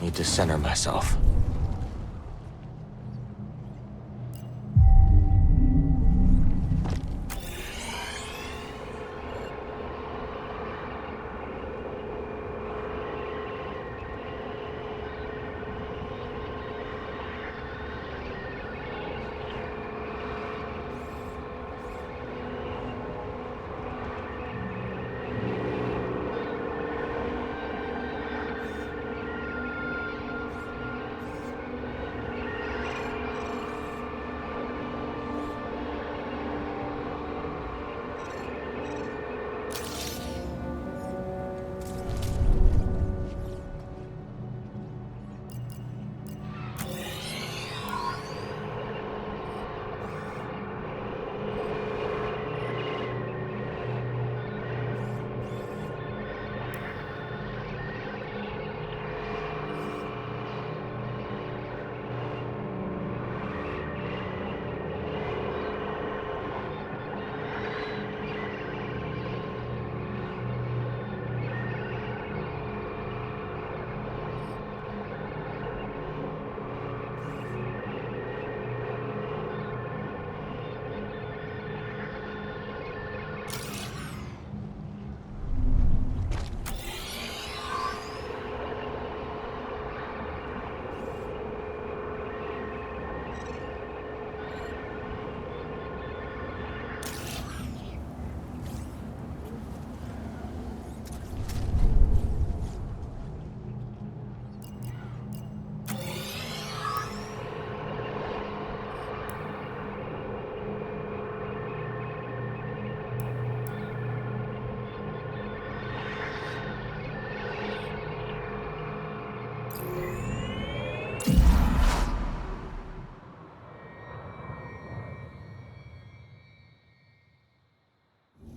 Need to center myself.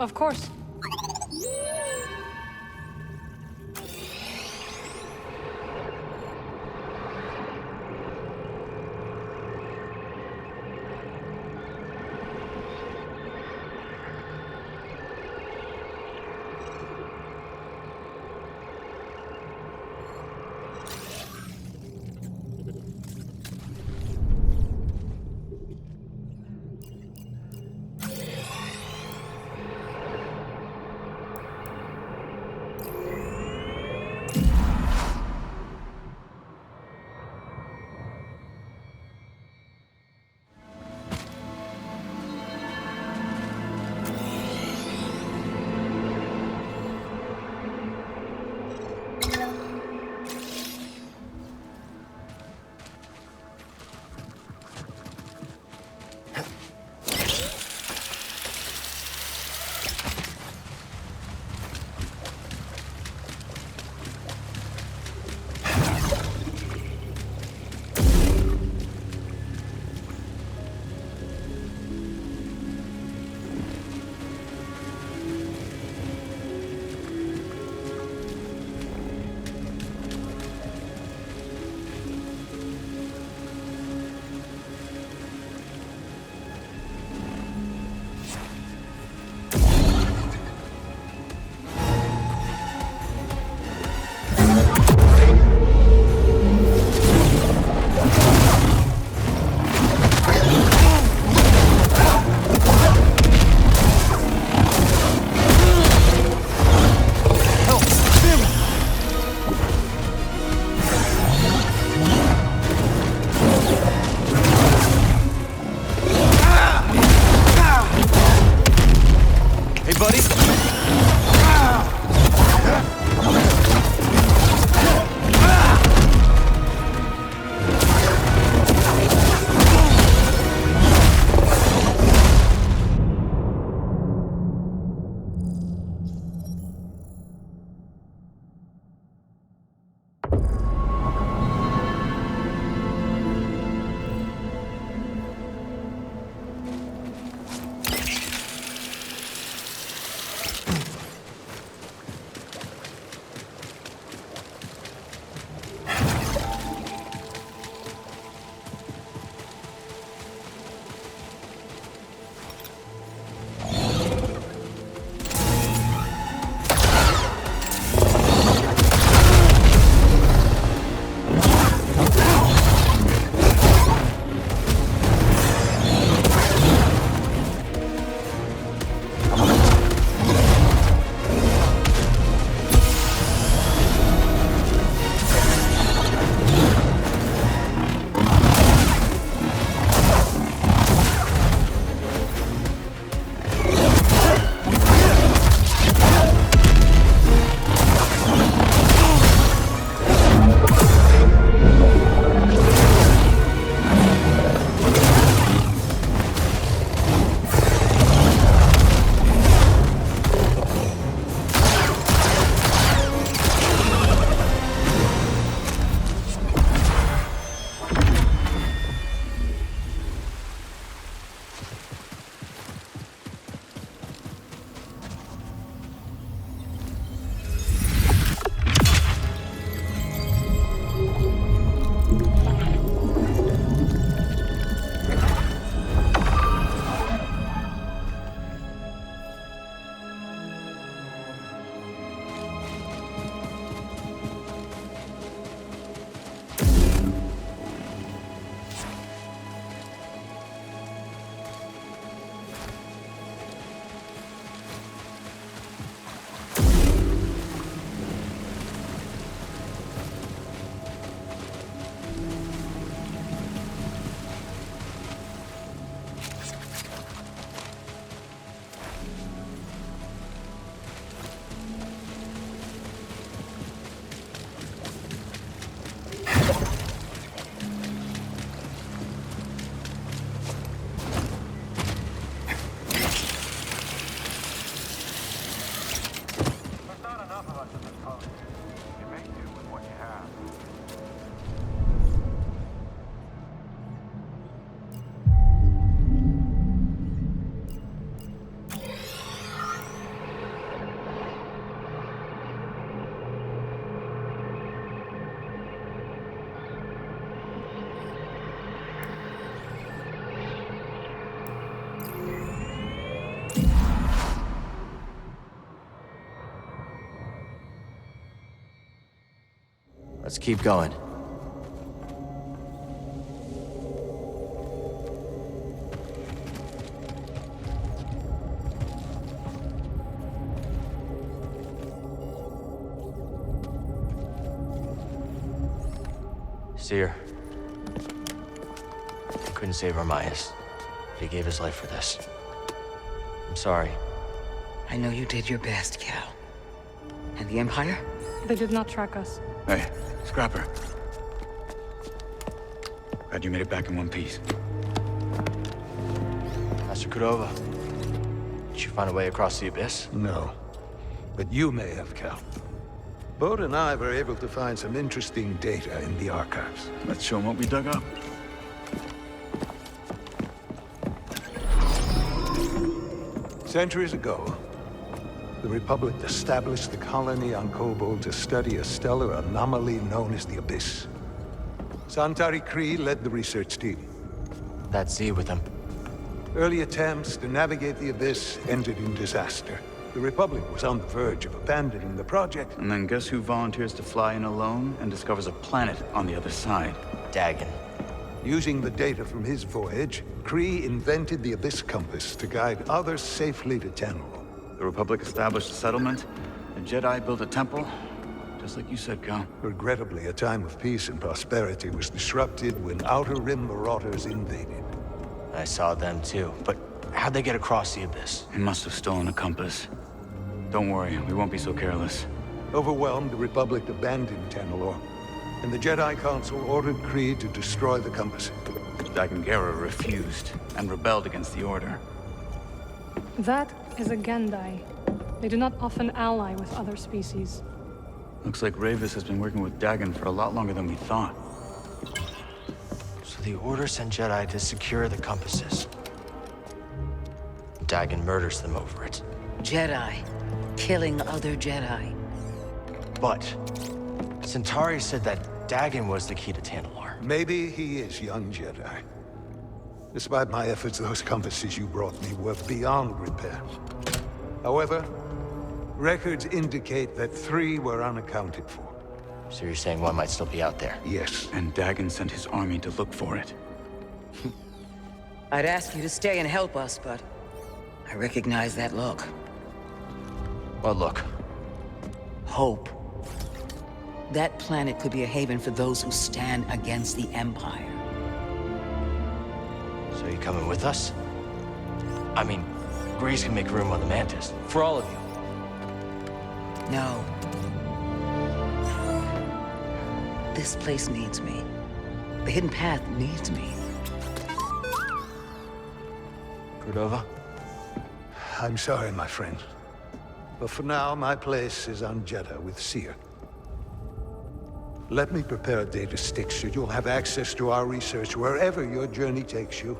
Of course. Let's keep going. Seer. He couldn't save Armias. He gave his life for this. I'm sorry. I know you did your best, Cal. And the Empire? They did not track us. Hey, Scrapper. Glad you made it back in one piece. Master Cordova. Did you find a way across the abyss? No. But you may have, Cal. Bode and I were able to find some interesting data in the archives. Let's show them what we dug up. Centuries ago, the Republic established the colony on Kobold to study a stellar anomaly known as the Abyss. Santari Khri led the research team. That Z with him. Early attempts to navigate the Abyss ended in disaster. The Republic was on the verge of abandoning the project. And then guess who volunteers to fly in alone and discovers a planet on the other side? Dagon. Using the data from his voyage, Khri invented the Abyss Compass to guide others safely to Tanalorr. The Republic established a settlement. The Jedi built a temple. Just like you said, Cal. Regrettably, a time of peace and prosperity was disrupted when Outer Rim marauders invaded. I saw them too, but how'd they get across the abyss? He must have stolen a compass. Don't worry, we won't be so careless. Overwhelmed, the Republic abandoned Tanalorr, and the Jedi Council ordered Khri to destroy the compass. Dagon Gera refused and rebelled against the Order. That is a Gendai. They do not often ally with other species. Looks like Ravis has been working with Dagon for a lot longer than we thought. So the Order sent Jedi to secure the compasses. Dagon murders them over it. Jedi. Killing other Jedi. But Centauri said that Dagon was the key to Tanalorr. Maybe he is young Jedi. Despite my efforts, those compasses you brought me were beyond repair. However, records indicate that 3 were unaccounted for. So you're saying one might still be out there? Yes. And Dagon sent his army to look for it. I'd ask you to stay and help us, but I recognize that look. What look? Hope. That planet could be a haven for those who stand against the Empire. So you coming with us? I mean, Grease can make room on the Mantis. For all of you. No. This place needs me. The Hidden Path needs me. Cordova? I'm sorry, my friend. But for now, my place is on Jeddah with Seer. Let me prepare a data stick so you'll have access to our research wherever your journey takes you.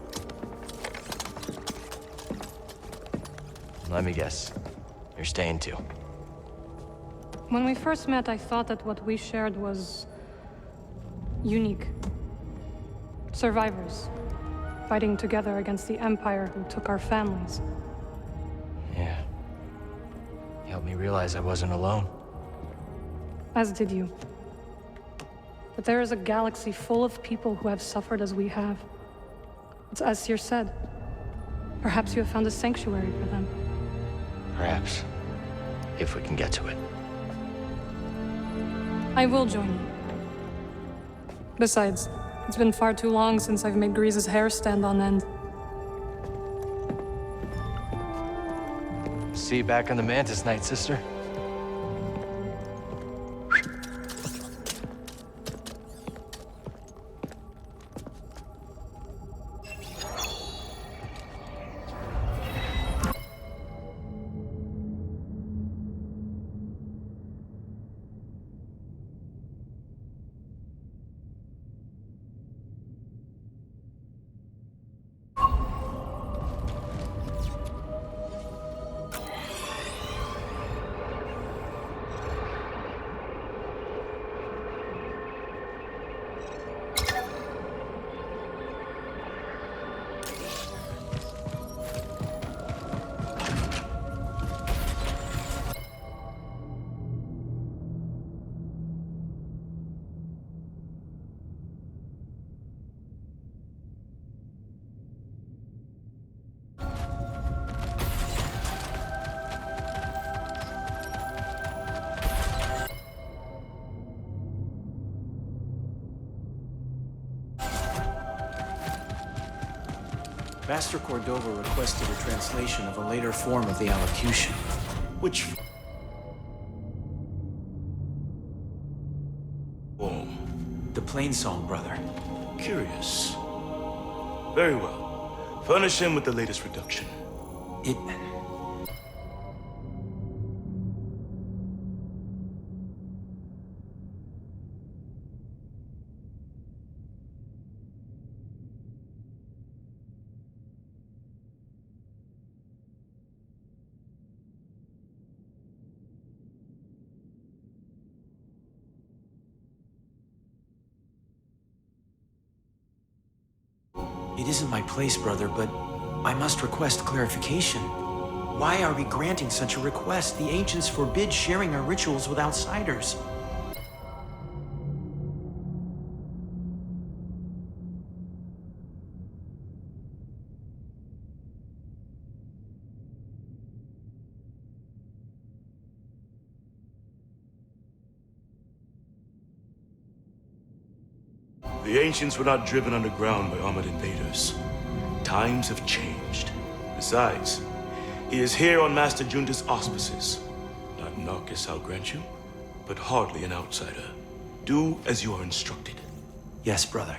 Let me guess. You're staying too. When we first met, I thought that what we shared was unique. Survivors, fighting together against the Empire who took our families. Yeah. You helped me realize I wasn't alone. As did you. But there is a galaxy full of people who have suffered as we have. It's as Seer said. Perhaps you have found a sanctuary for them. Perhaps. If we can get to it. I will join you. Besides, it's been far too long since I've made Grease's hair stand on end. See you back on the Mantis, Night Sister. Master Cordova requested a translation of a later form of the allocution, which... The plain song, brother. Curious. Very well. Furnish him with the latest reduction. It... It isn't my place, brother, but I must request clarification. Why are we granting such a request? The ancients forbid sharing our rituals with outsiders. The ancients were not driven underground by armored invaders. Times have changed. Besides, he is here on Master Junta's auspices. Not Narcus, I'll grant you, but hardly an outsider. Do as you are instructed. Yes, brother.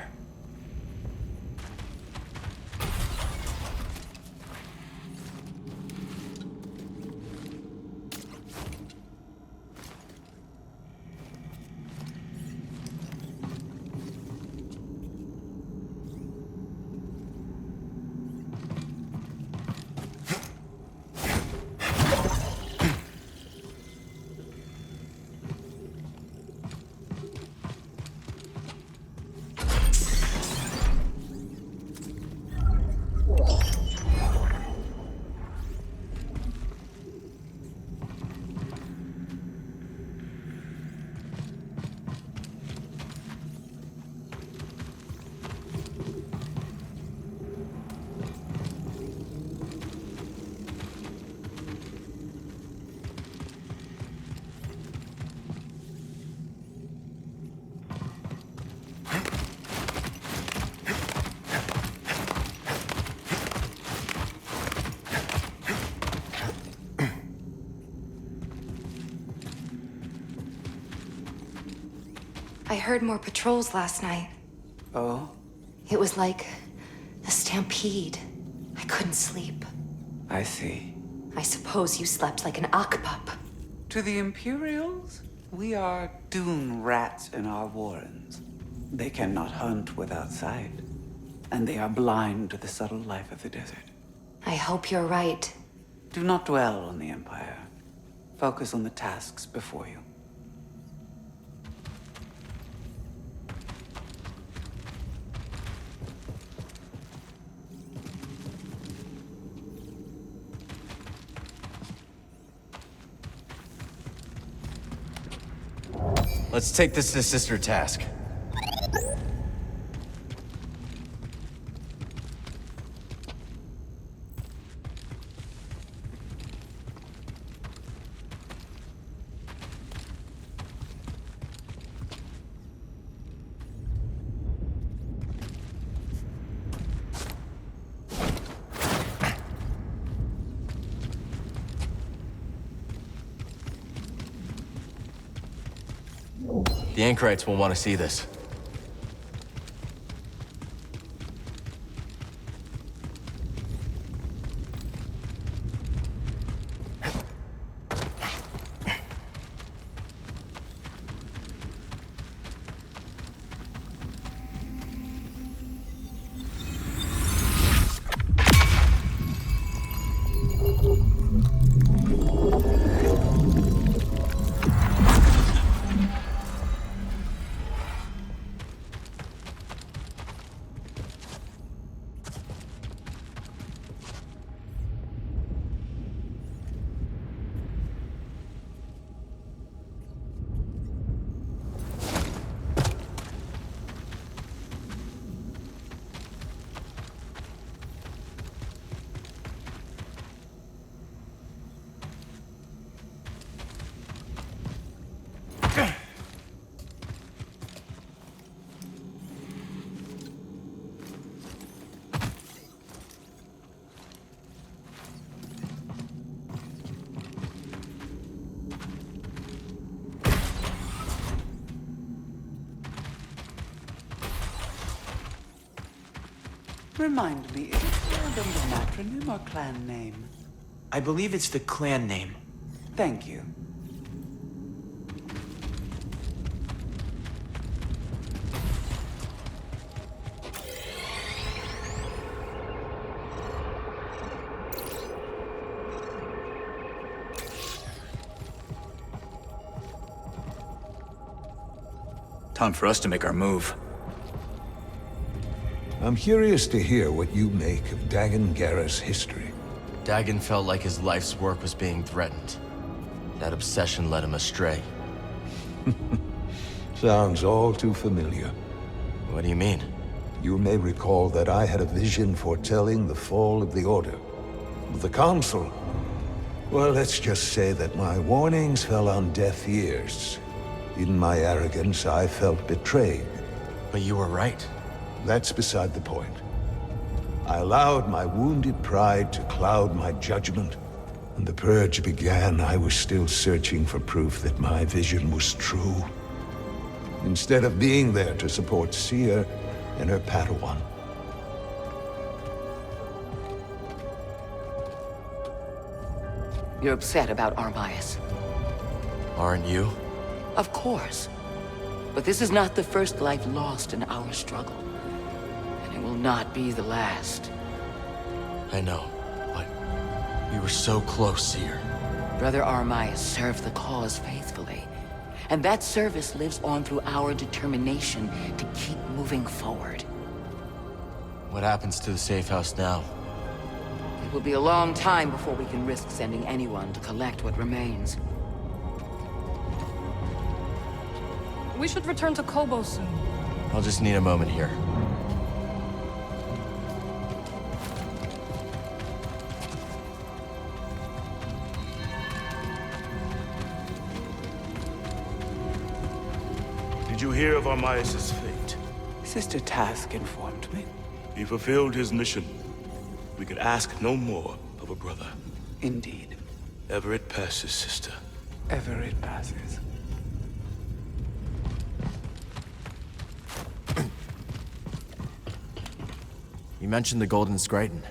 I heard more patrols last night. Oh? It was like a stampede. I couldn't sleep. I see. I suppose you slept like an Akpup. To the Imperials, we are dune rats in our warrens. They cannot hunt without sight, and they are blind to the subtle life of the desert. I hope you're right. Do not dwell on the Empire. Focus on the tasks before you. Let's take this to Sister Task. The Anchorites will want to see this. Remind me, is it random the matronym or clan name? I believe it's the clan name. Thank you. Time for us to make our move. I'm curious to hear what you make of Dagan Gera's history. Dagan felt like his life's work was being threatened. That obsession led him astray. Sounds all too familiar. What do you mean? You may recall that I had a vision foretelling the fall of the Order. The Council. Well, let's just say that my warnings fell on deaf ears. In my arrogance, I felt betrayed. But you were right. That's beside the point. I allowed my wounded pride to cloud my judgment. When the Purge began, I was still searching for proof that my vision was true. Instead of being there to support Seer and her Padawan. You're upset about Armias. Aren't you? Of course. But this is not the first life lost in our struggle. And it will not be the last. I know, but we were so close, Seer. Brother Armias served the cause faithfully. And that service lives on through our determination to keep moving forward. What happens to the safe house now? It will be a long time before we can risk sending anyone to collect what remains. We should return to Kobo soon. I'll just need a moment here. Did you hear of Armias' fate? Sister Task informed me. He fulfilled his mission. We could ask no more of a brother. Indeed. Ever it passes, sister. Ever it passes. You mentioned the Golden Scryton.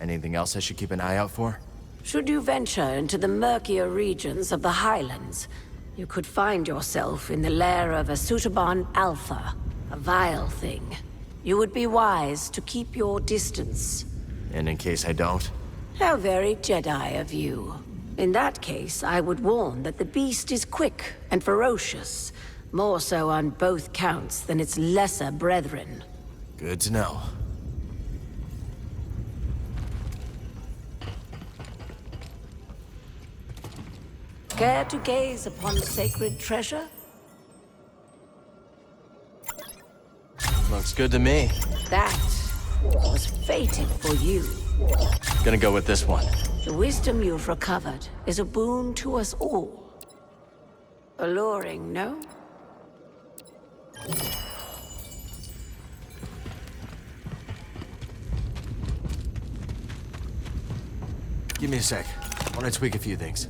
Anything else I should keep an eye out for? Should you venture into the murkier regions of the Highlands, you could find yourself in the lair of a Sutaban Alpha, a vile thing. You would be wise to keep your distance. And in case I don't? How very Jedi of you. In that case, I would warn that the beast is quick and ferocious, more so on both counts than its lesser brethren. Good to know. Care to gaze upon sacred treasure? Looks good to me. That was fated for you. Gonna go with this one. The wisdom you've recovered is a boon to us all. Alluring, no? Give me a sec. Want to tweak a few things.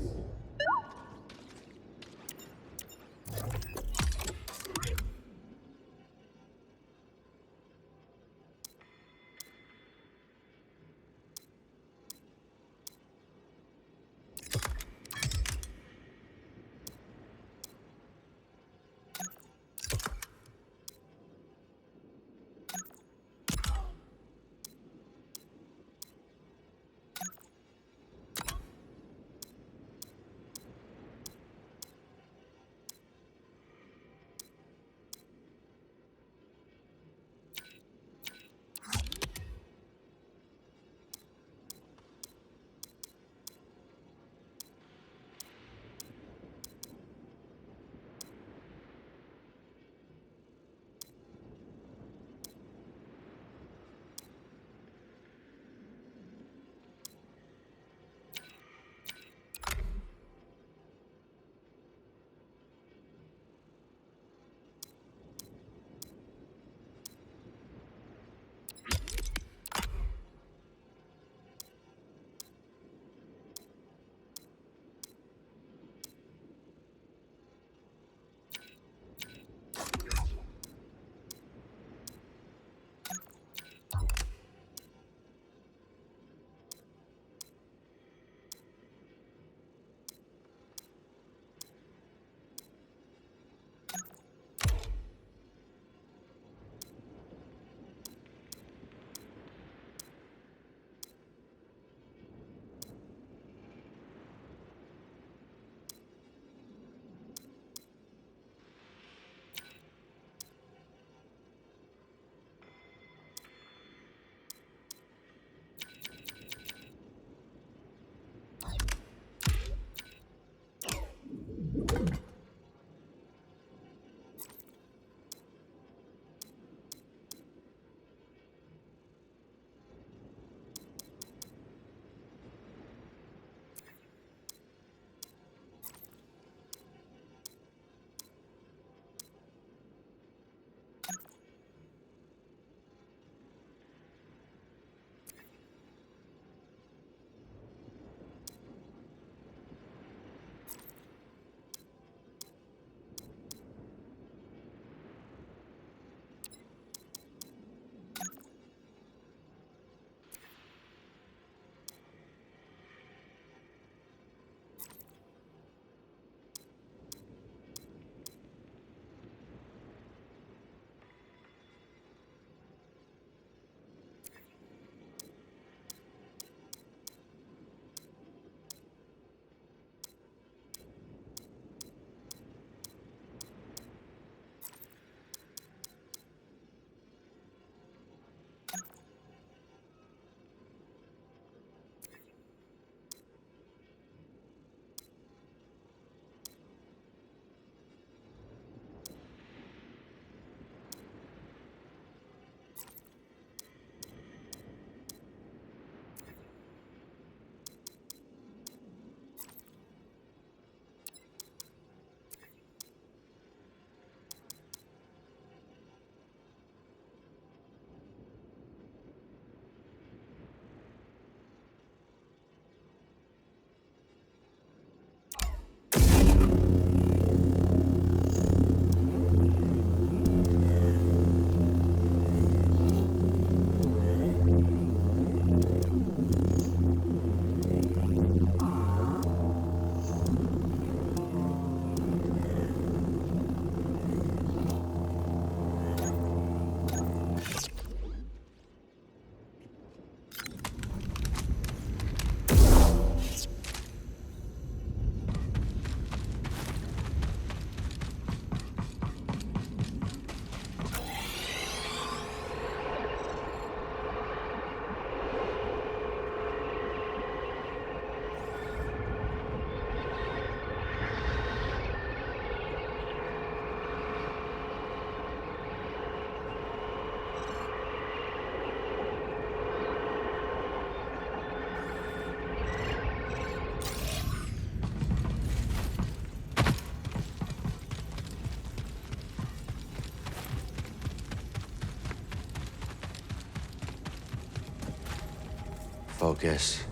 Focus.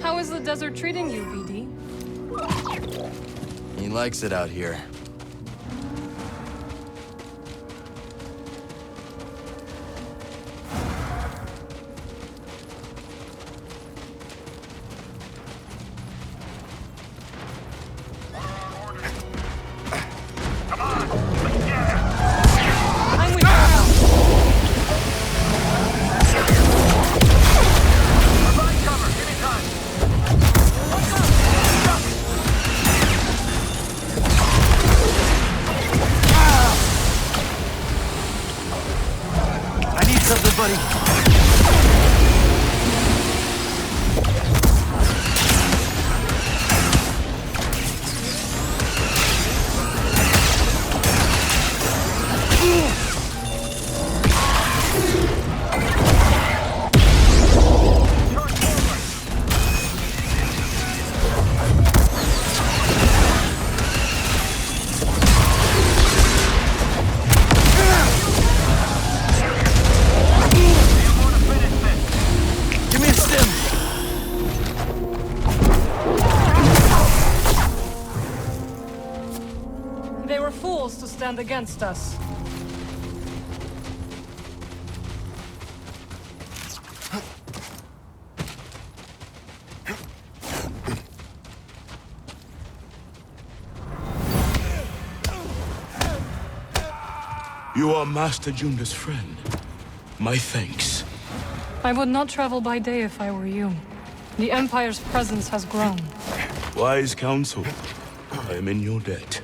How is the desert treating you, BD? He likes it out here. I'm with you. I need something, buddy. Give me a stim. They were fools to stand against us. You are Master Junda's friend. My thanks. I would not travel by day if I were you. The Empire's presence has grown. Wise counsel. I am in your debt.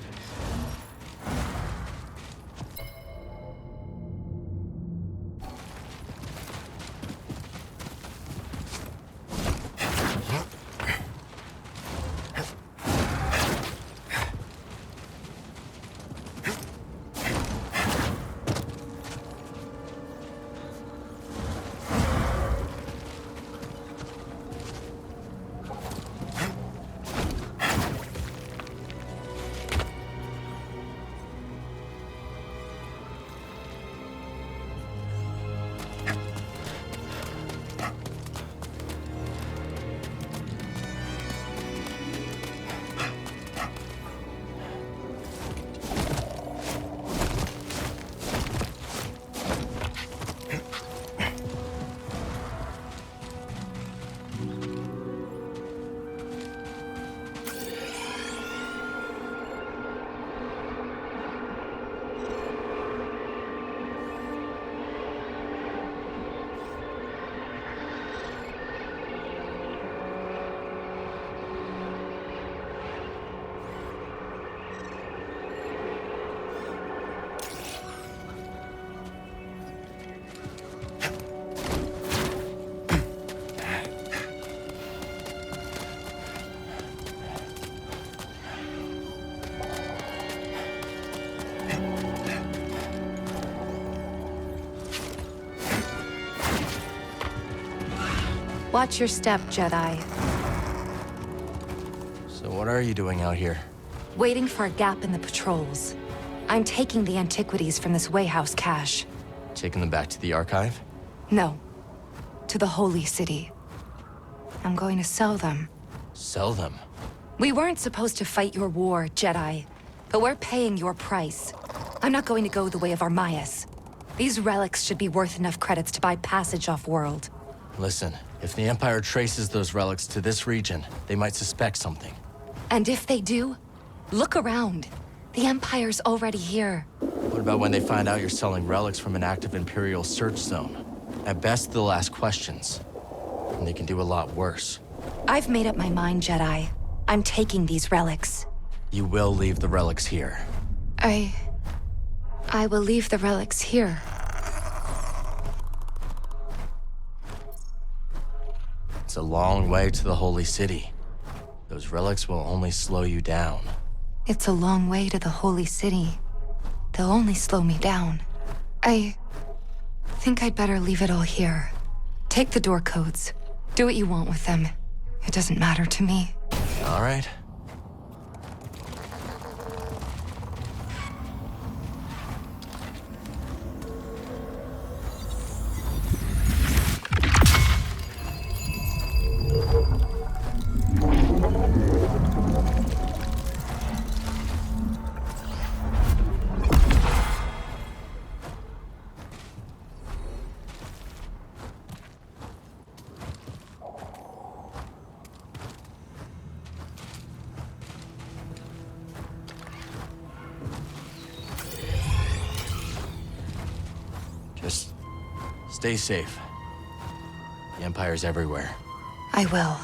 Watch your step, Jedi. So what are you doing out here? Waiting for a gap in the patrols. I'm taking the antiquities from this Wayhouse cache. Taking them back to the archive? No. To the Holy City. I'm going to sell them. Sell them? We weren't supposed to fight your war, Jedi. But we're paying your price. I'm not going to go the way of Armaius. These relics should be worth enough credits to buy passage off-world. Listen, if the Empire traces those relics to this region, they might suspect something. And if they do, look around. The Empire's already here. What about when they find out you're selling relics from an active Imperial search zone? At best, they'll ask questions. And they can do a lot worse. I've made up my mind, Jedi. I'm taking these relics. You will leave the relics here. I will leave the relics here. It's a long way to the Holy City. Those relics will only slow you down. It's a long way to the Holy City. They'll only slow me down. I think I'd better leave it all here. Take the door codes. Do what you want with them. It doesn't matter to me. All right. Just stay safe. The Empire's everywhere. I will.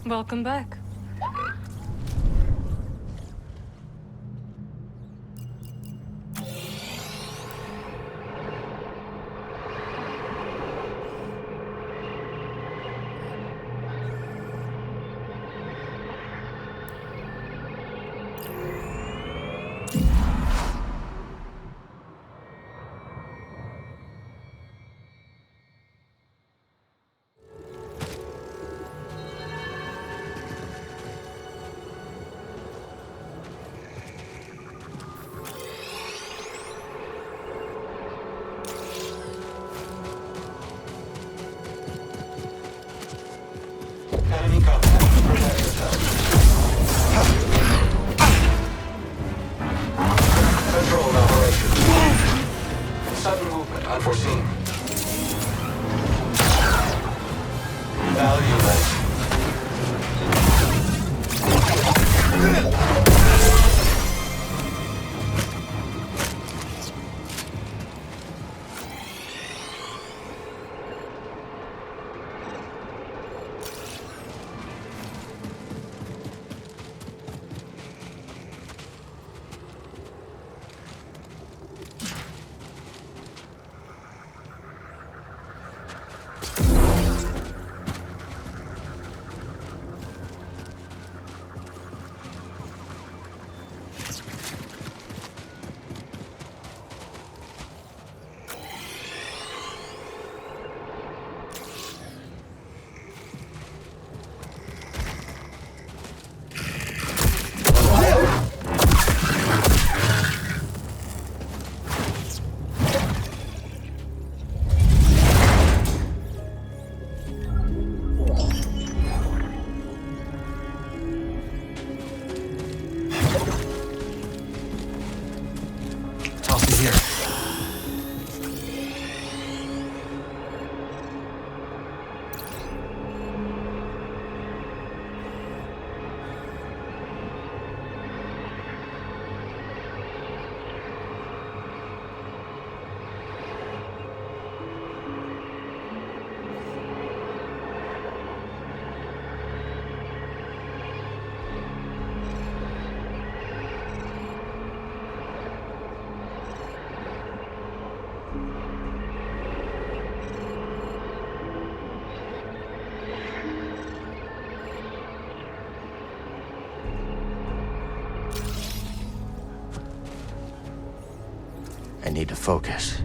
Welcome back. valueless. Here. I need to focus.